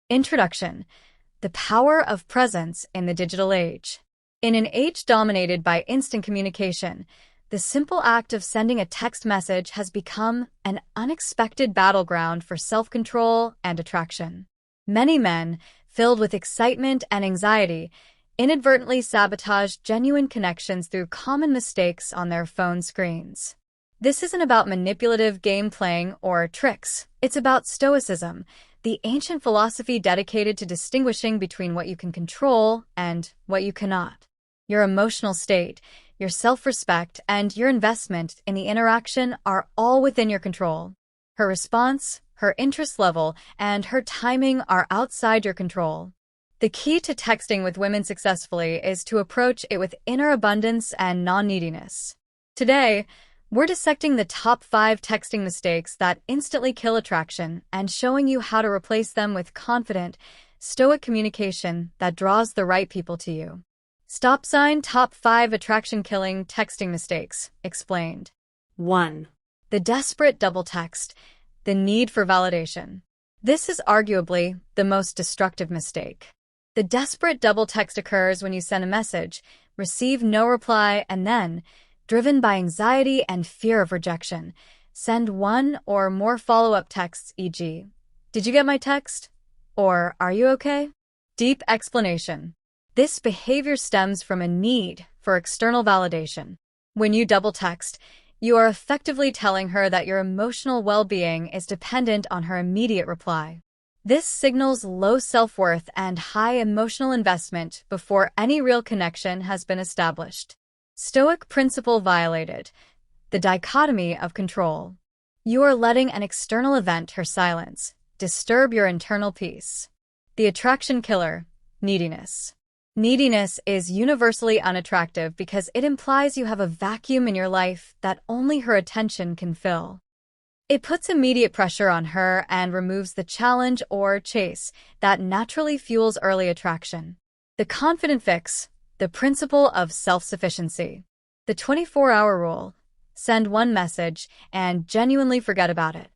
Introduction: the power of presence in the digital age. In an age dominated by instant communication, the simple act of sending a text message has become an unexpected battleground for self-control and attraction. Many men, filled with excitement and anxiety, inadvertently sabotage genuine connections through common mistakes on their phone screens. This isn't about manipulative game playing or tricks. It's about Stoicism, the ancient philosophy dedicated to distinguishing between what you can control and what you cannot. Your emotional state, your self-respect, and your investment in the interaction are all within your control. Her response, her interest level, and her timing are outside your control. The key to texting with women successfully is to approach it with inner abundance and non-neediness. Today, we're dissecting the top 5 texting mistakes that instantly kill attraction and showing you how to replace them with confident, stoic communication that draws the right people to you. Top 5 attraction-killing texting mistakes, explained. 1. The desperate double text, the need for validation. This is arguably the most destructive mistake. The desperate double text occurs when you send a message, receive no reply, and then, driven by anxiety and fear of rejection, send one or more follow-up texts, e.g., "Did you get my text?" or "Are you okay?" Deep explanation. This behavior stems from a need for external validation. When you double text, you are effectively telling her that your emotional well-being is dependent on her immediate reply. This signals low self-worth and high emotional investment before any real connection has been established. Stoic principle violated. The dichotomy of control. You are letting an external event, her silence, disturb your internal peace. The attraction killer, neediness. Neediness is universally unattractive because it implies you have a vacuum in your life that only her attention can fill. It puts immediate pressure on her and removes the challenge or chase that naturally fuels early attraction. The confident fix. The principle of self-sufficiency. The 24-hour rule. Send one message and genuinely forget about it.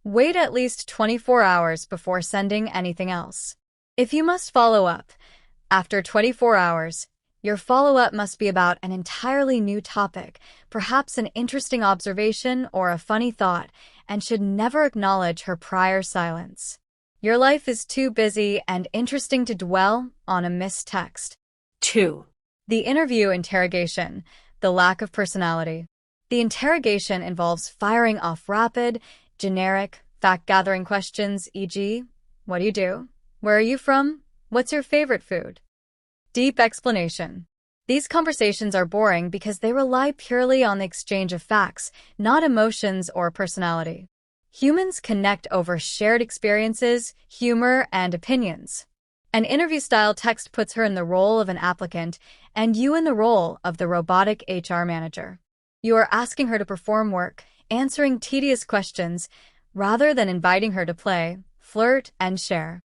Wait at least 24 hours before sending anything else. If you must follow up, after 24 hours, your follow-up must be about an entirely new topic, perhaps an interesting observation or a funny thought, and should never acknowledge her prior silence. Your life is too busy and interesting to dwell on a missed text. 2. The interview interrogation, the lack of personality. The interrogation involves firing off rapid, generic, fact-gathering questions, e.g., "What do you do? Where are you from? What's your favorite food?" Deep explanation. These conversations are boring because they rely purely on the exchange of facts, not emotions or personality. Humans connect over shared experiences, humor, and opinions. An interview-style text puts her in the role of an applicant and you in the role of the robotic HR manager. You are asking her to perform work, answering tedious questions, rather than inviting her to play, flirt, and share.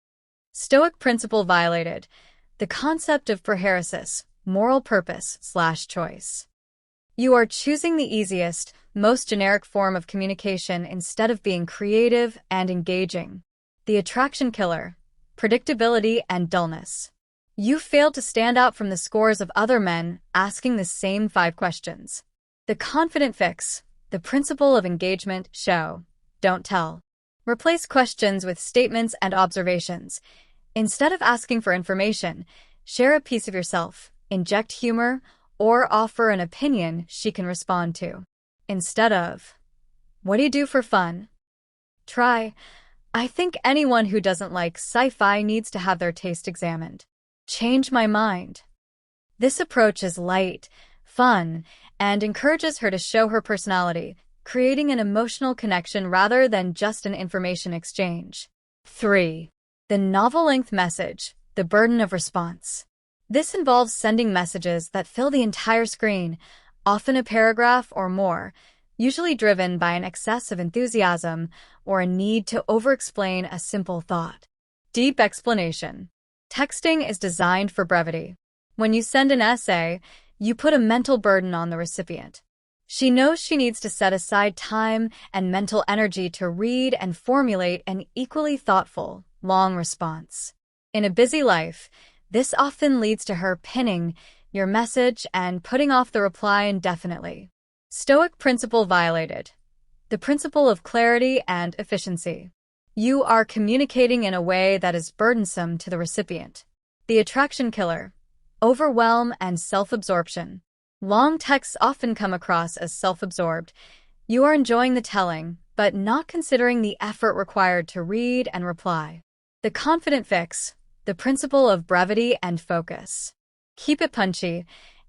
Stoic principle violated. The concept of prohairesis, moral purpose/choice. You are choosing the easiest, most generic form of communication instead of being creative and engaging. The attraction killer. Predictability and dullness. You failed to stand out from the scores of other men asking the same 5 questions. The confident fix. The principle of engagement. Show, don't tell. Replace questions with statements and observations. Instead of asking for information, share a piece of yourself, inject humor, or offer an opinion she can respond to. Instead of, "What do you do for fun?" Try, "I think anyone who doesn't like sci-fi needs to have their taste examined." Change my mind. This approach is light, fun, and encourages her to show her personality, creating an emotional connection rather than just an information exchange. 3. The novel-length message, the burden of response. This involves sending messages that fill the entire screen, often a paragraph or more, usually driven by an excess of enthusiasm or a need to over-explain a simple thought. Deep explanation. Texting is designed for brevity. When you send an essay, you put a mental burden on the recipient. She knows she needs to set aside time and mental energy to read and formulate an equally thoughtful, long response. In a busy life, this often leads to her pinning your message and putting off the reply indefinitely. Stoic principle violated. The principle of clarity and efficiency. You are communicating in a way that is burdensome to the recipient. The attraction killer. Overwhelm and self-absorption. Long texts often come across as self-absorbed. You are enjoying the telling, but not considering the effort required to read and reply. The confident fix. The principle of brevity and focus. Keep it punchy.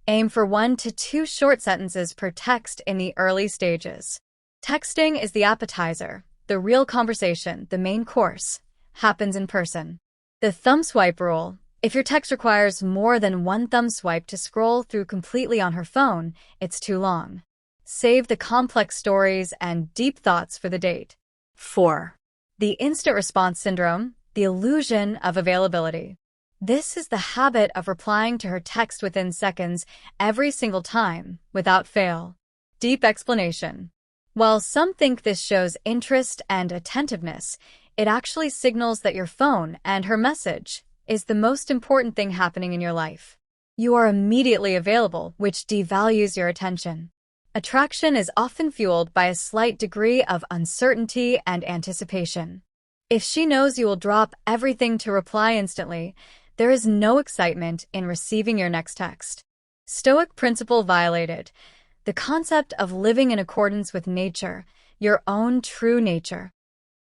Aim for 1 to 2 short sentences per text in the early stages. Texting is the appetizer. The real conversation, the main course, happens in person. The thumb swipe rule. If your text requires more than 1 thumb swipe to scroll through completely on her phone, it's too long. Save the complex stories and deep thoughts for the date. 4. The instant response syndrome, the illusion of availability. This is the habit of replying to her text within seconds every single time, without fail. Deep explanation. While some think this shows interest and attentiveness, it actually signals that your phone and her message is the most important thing happening in your life. You are immediately available, which devalues your attention. Attraction is often fueled by a slight degree of uncertainty and anticipation. If she knows you will drop everything to reply instantly, there is no excitement in receiving your next text. Stoic principle violated. The concept of living in accordance with nature, your own true nature.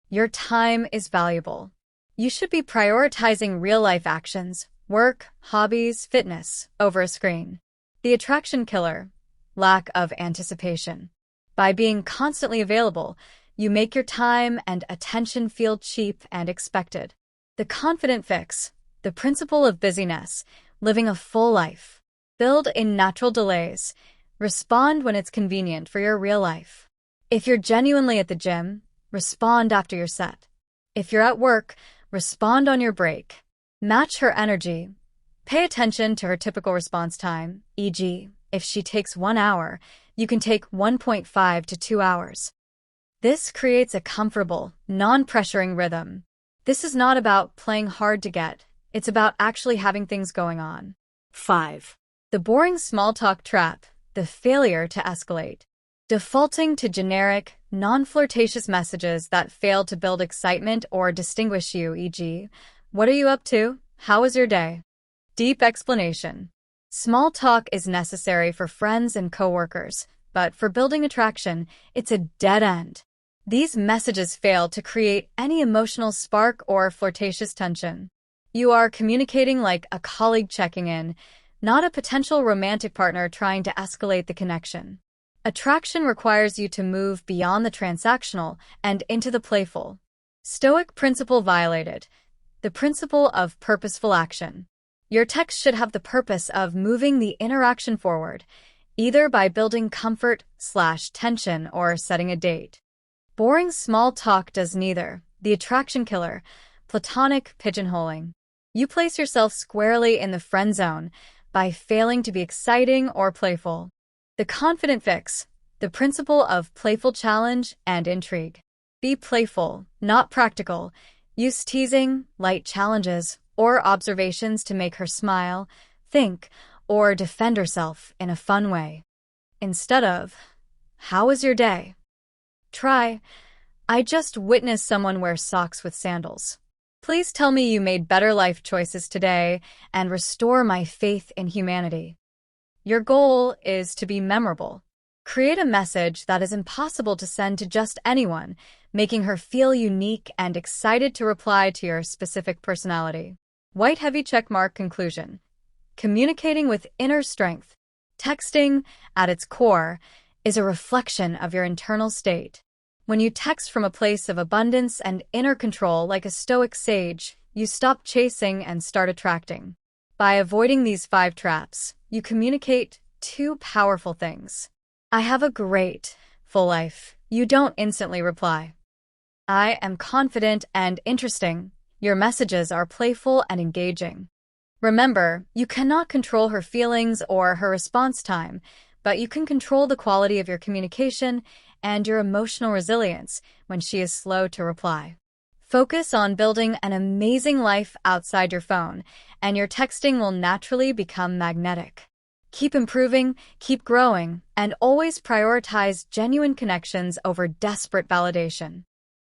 Your time is valuable. You should be prioritizing real-life actions, work, hobbies, fitness, over a screen. The attraction killer. Lack of anticipation. By being constantly available, you make your time and attention feel cheap and expected. The confident fix. The principle of busyness. Living a full life. Build in natural delays. Respond when it's convenient for your real life. If you're genuinely at the gym, respond after your set. If you're at work, respond on your break. Match her energy. Pay attention to her typical response time, e.g., if she takes 1 hour, you can take 1.5 to 2 hours. This creates a comfortable, non-pressuring rhythm. This is not about playing hard to get. It's about actually having things going on. 5. The boring small talk trap, the failure to escalate. Defaulting to generic, non-flirtatious messages that fail to build excitement or distinguish you, e.g., what are you up to? How was your day? Deep explanation. Small talk is necessary for friends and coworkers, but for building attraction, it's a dead end. These messages fail to create any emotional spark or flirtatious tension. You are communicating like a colleague checking in, not a potential romantic partner trying to escalate the connection. Attraction requires you to move beyond the transactional and into the playful. Stoic principle violated. The principle of purposeful action. Your text should have the purpose of moving the interaction forward, either by building comfort/tension or setting a date. Boring small talk does neither. The attraction killer, platonic pigeonholing. You place yourself squarely in the friend zone by failing to be exciting or playful. The confident fix, the principle of playful challenge and intrigue. Be playful, not practical. Use teasing, light challenges, or observations to make her smile, think, or defend herself in a fun way. Instead of, "How was your day?" Try, "I just witnessed someone wear socks with sandals. Please tell me you made better life choices today and restore my faith in humanity." Your goal is to be memorable. Create a message that is impossible to send to just anyone, making her feel unique and excited to reply to your specific personality. White heavy checkmark conclusion. Communicating with inner strength. Texting, at its core, is a reflection of your internal state. When you text from a place of abundance and inner control like a Stoic sage, you stop chasing and start attracting. By avoiding these 5 traps, you communicate 2 powerful things. "I have a great, full life." You don't instantly reply. "I am confident and interesting." Your messages are playful and engaging. Remember, you cannot control her feelings or her response time, but you can control the quality of your communication and your emotional resilience when she is slow to reply. Focus on building an amazing life outside your phone, and your texting will naturally become magnetic. Keep improving, keep growing, and always prioritize genuine connections over desperate validation.